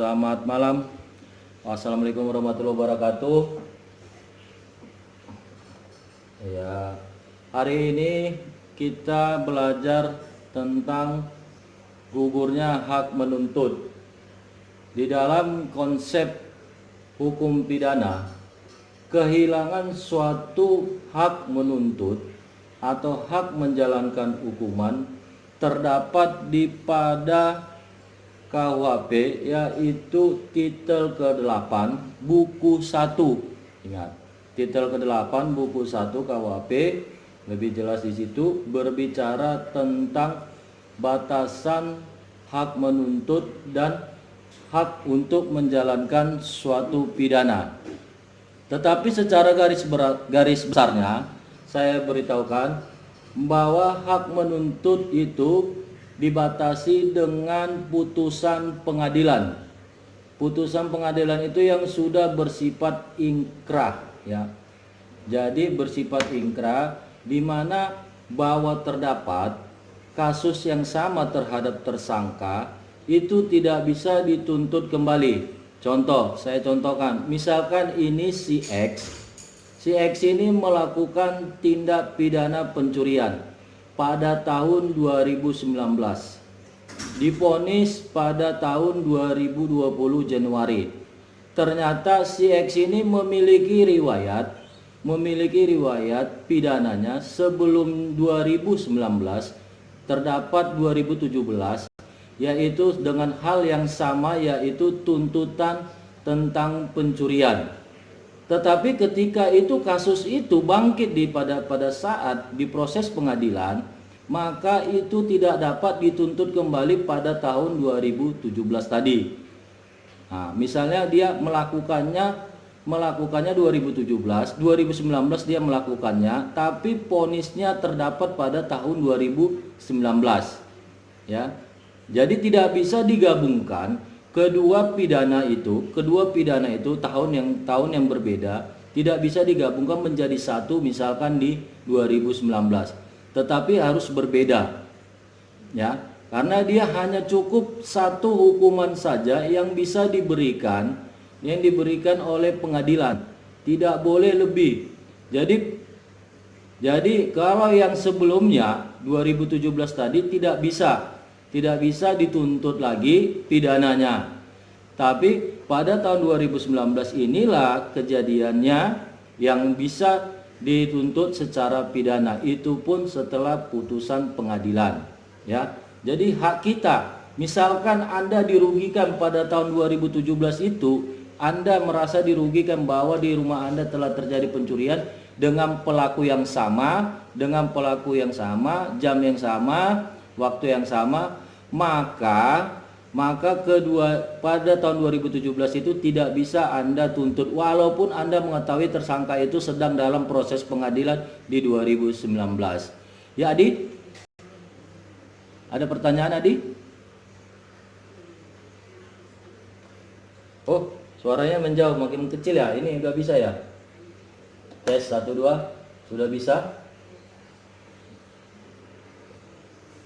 Selamat malam. Assalamualaikum warahmatullahi wabarakatuh. Ya, hari ini kita belajar tentang gugurnya hak menuntut. Di dalam konsep hukum pidana, kehilangan suatu hak menuntut atau hak menjalankan hukuman terdapat pada KUHP, yaitu titel ke-8 buku 1. Ingat, titel ke-8 buku 1 KUHP, lebih jelas di situ berbicara tentang batasan hak menuntut dan hak untuk menjalankan suatu pidana. Tetapi secara garis besarnya saya beritahukan bahwa hak menuntut itu dibatasi dengan putusan pengadilan. Putusan pengadilan itu yang sudah bersifat ingkrah, ya. Jadi bersifat ingkrah di mana bahwa terdapat kasus yang sama terhadap tersangka itu tidak bisa dituntut kembali. Contoh, saya contohkan, misalkan ini si X. Si X ini melakukan tindak pidana pencurian pada tahun 2019. Divonis pada tahun 2020 Januari. Ternyata si X ini memiliki riwayat pidananya sebelum 2019, terdapat 2017, yaitu dengan hal yang sama, yaitu tuntutan tentang pencurian. Tetapi ketika itu kasus itu bangkit pada saat diproses pengadilan, maka itu tidak dapat dituntut kembali pada tahun 2017 tadi. Nah, misalnya dia melakukannya 2017, 2019 dia melakukannya, tapi vonisnya terdapat pada tahun 2019. Ya. Jadi tidak bisa digabungkan kedua pidana itu tahun yang berbeda, tidak bisa digabungkan menjadi satu misalkan di 2019, tetapi harus berbeda, ya, karena dia hanya cukup satu hukuman saja yang bisa diberikan oleh pengadilan, tidak boleh lebih. Jadi kalau yang sebelumnya 2017 tadi tidak bisa dituntut lagi pidananya. Tapi pada tahun 2019 inilah kejadiannya yang bisa dituntut secara pidana, itu pun setelah putusan pengadilan, ya. Jadi hak kita, misalkan Anda dirugikan pada tahun 2017 itu, Anda merasa dirugikan bahwa di rumah Anda telah terjadi pencurian dengan pelaku yang sama, jam yang sama, waktu yang sama, maka pada tahun 2017 itu tidak bisa Anda tuntut walaupun Anda mengetahui tersangka itu sedang dalam proses pengadilan di 2019. Ya, Adi? Ada pertanyaan, Adi? Oh, suaranya menjauh, makin kecil ya. Ini nggak bisa ya? Tes 1 2, sudah bisa?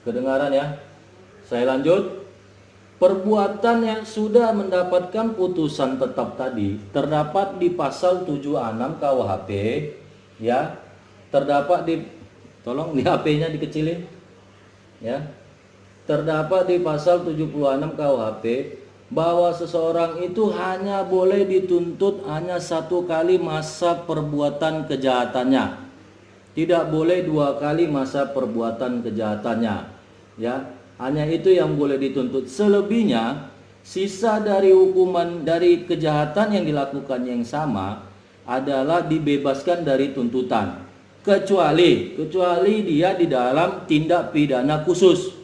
Kedengaran ya? Saya lanjut. Perbuatan yang sudah mendapatkan putusan tetap tadi terdapat di pasal 76 KUHP, ya. Terdapat di, tolong di HP-nya dikecilin, ya. Terdapat di pasal 76 KUHP bahwa seseorang itu hanya boleh dituntut hanya 1 kali masa perbuatan kejahatannya. Tidak boleh 2 kali masa perbuatan kejahatannya, ya. Hanya itu yang boleh dituntut. Selebihnya, sisa dari hukuman dari kejahatan yang dilakukan yang sama adalah dibebaskan dari tuntutan, kecuali dia di dalam tindak pidana khusus,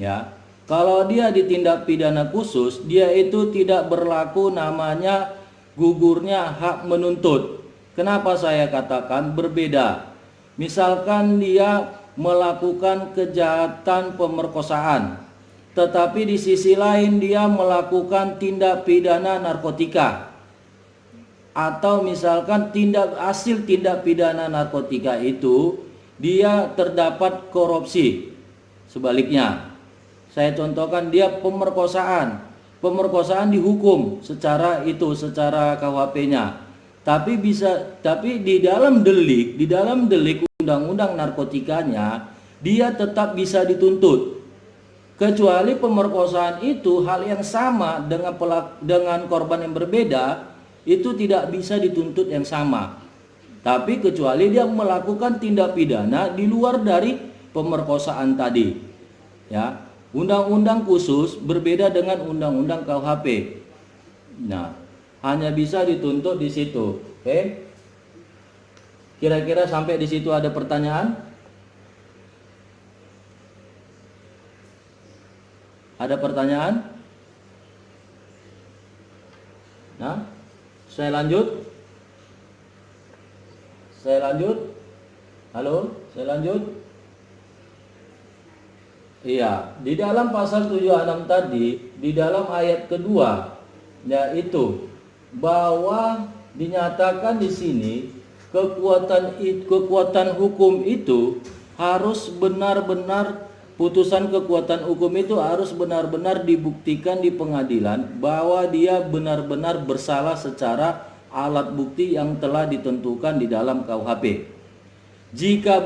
ya. Kalau dia di tindak pidana khusus, dia itu tidak berlaku namanya gugurnya hak menuntut. Kenapa saya katakan berbeda? Misalkan dia melakukan kejahatan pemerkosaan, tetapi di sisi lain dia melakukan tindak pidana narkotika, atau misalkan hasil tindak pidana narkotika itu dia terdapat korupsi. Sebaliknya, saya contohkan dia pemerkosaan, pemerkosaan dihukum secara KUHP-nya. Tapi di dalam delik undang-undang narkotikanya dia tetap bisa dituntut. Kecuali pemerkosaan itu hal yang sama dengan korban yang berbeda, itu tidak bisa dituntut yang sama. Tapi kecuali dia melakukan tindak pidana di luar dari pemerkosaan tadi. Ya, undang-undang khusus berbeda dengan undang-undang KUHP. Nah, hanya bisa dituntut di situ. Oke? Kira-kira sampai di situ ada pertanyaan? Ada pertanyaan? Nah, saya lanjut. Halo, saya lanjut. Iya, di dalam pasal 76 tadi, di dalam ayat kedua, yaitu bahwa dinyatakan di sini kekuatan hukum itu harus benar-benar, putusan kekuatan hukum itu harus benar-benar dibuktikan di pengadilan bahwa dia benar-benar bersalah secara alat bukti yang telah ditentukan di dalam KUHP. Jika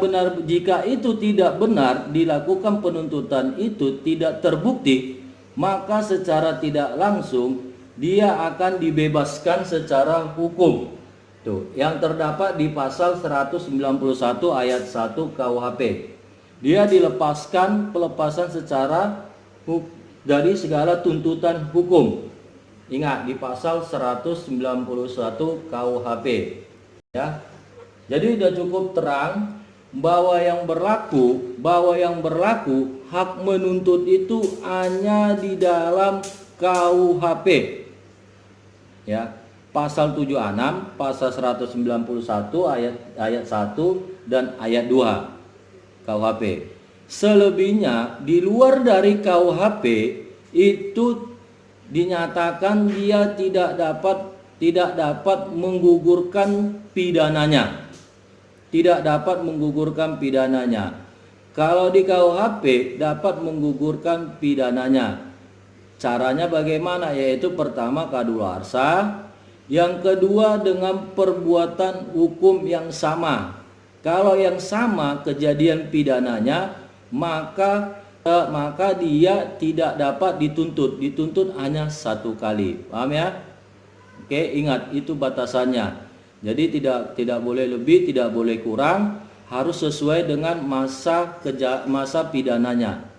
itu tidak benar, dilakukan penuntutan itu tidak terbukti, maka secara tidak langsung dia akan dibebaskan secara hukum. Tuh, yang terdapat di pasal 191 ayat 1 KUHP. Dia dilepaskan pelepasan secara dari segala tuntutan hukum. Ingat, di pasal 191 KUHP. Ya. Jadi sudah cukup terang bahwa yang berlaku hak menuntut itu hanya di dalam KUHP. Ya, pasal 76, pasal 191 ayat 1 dan ayat 2 KUHP. Selebihnya di luar dari KUHP itu dinyatakan dia tidak dapat menggugurkan pidananya. Kalau di KUHP dapat menggugurkan pidananya. Caranya bagaimana? Yaitu pertama kadaluarsa, yang kedua dengan perbuatan hukum yang sama. Kalau yang sama kejadian pidananya, maka dia tidak dapat dituntut hanya satu kali. Paham ya? Oke, ingat itu batasannya. Jadi tidak boleh lebih, tidak boleh kurang, harus sesuai dengan masa pidananya.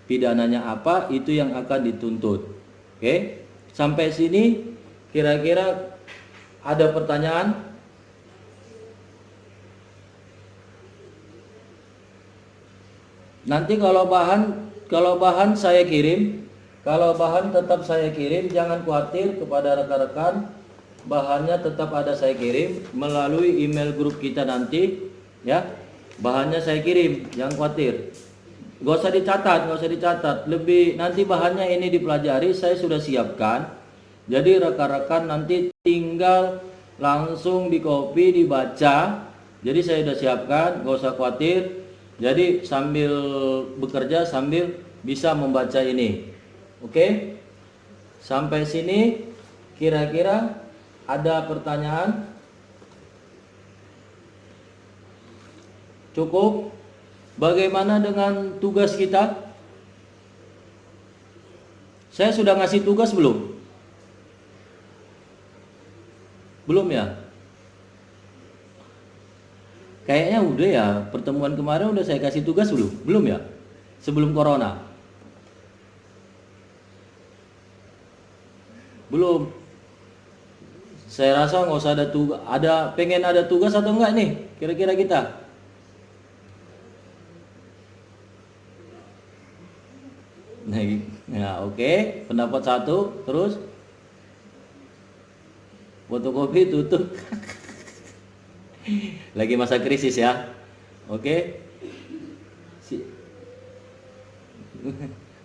Pidananya apa, itu yang akan dituntut. Oke? Sampai sini kira-kira ada pertanyaan? Nanti kalau bahan saya kirim, kalau bahan tetap saya kirim, jangan khawatir kepada rekan-rekan. Bahannya tetap ada saya kirim melalui email grup kita nanti, ya. Bahannya saya kirim, jangan khawatir. Gak usah dicatat. Lebih nanti bahannya ini dipelajari, saya sudah siapkan. Jadi rekan-rekan nanti tinggal langsung di copy, dibaca. Jadi saya sudah siapkan, gak usah khawatir. Jadi sambil bekerja sambil bisa membaca ini. Oke? Sampai sini kira-kira ada pertanyaan? Cukup? Bagaimana dengan tugas kita? Saya sudah ngasih tugas belum? Belum ya? Kayaknya udah ya, pertemuan kemarin udah saya kasih tugas belum? Belum ya? Sebelum corona? Belum. Saya rasa nggak usah ada tugas. Pengen ada tugas atau enggak nih? Kira-kira kita? Nah, oke. Pendapat satu, terus fotokopi tutup. Lagi masa krisis ya. Oke.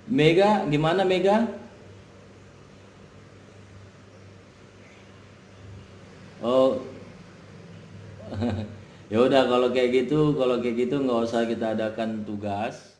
Mega, gimana Mega? Oh, ya udah kalau kayak gitu nggak usah kita adakan tugas.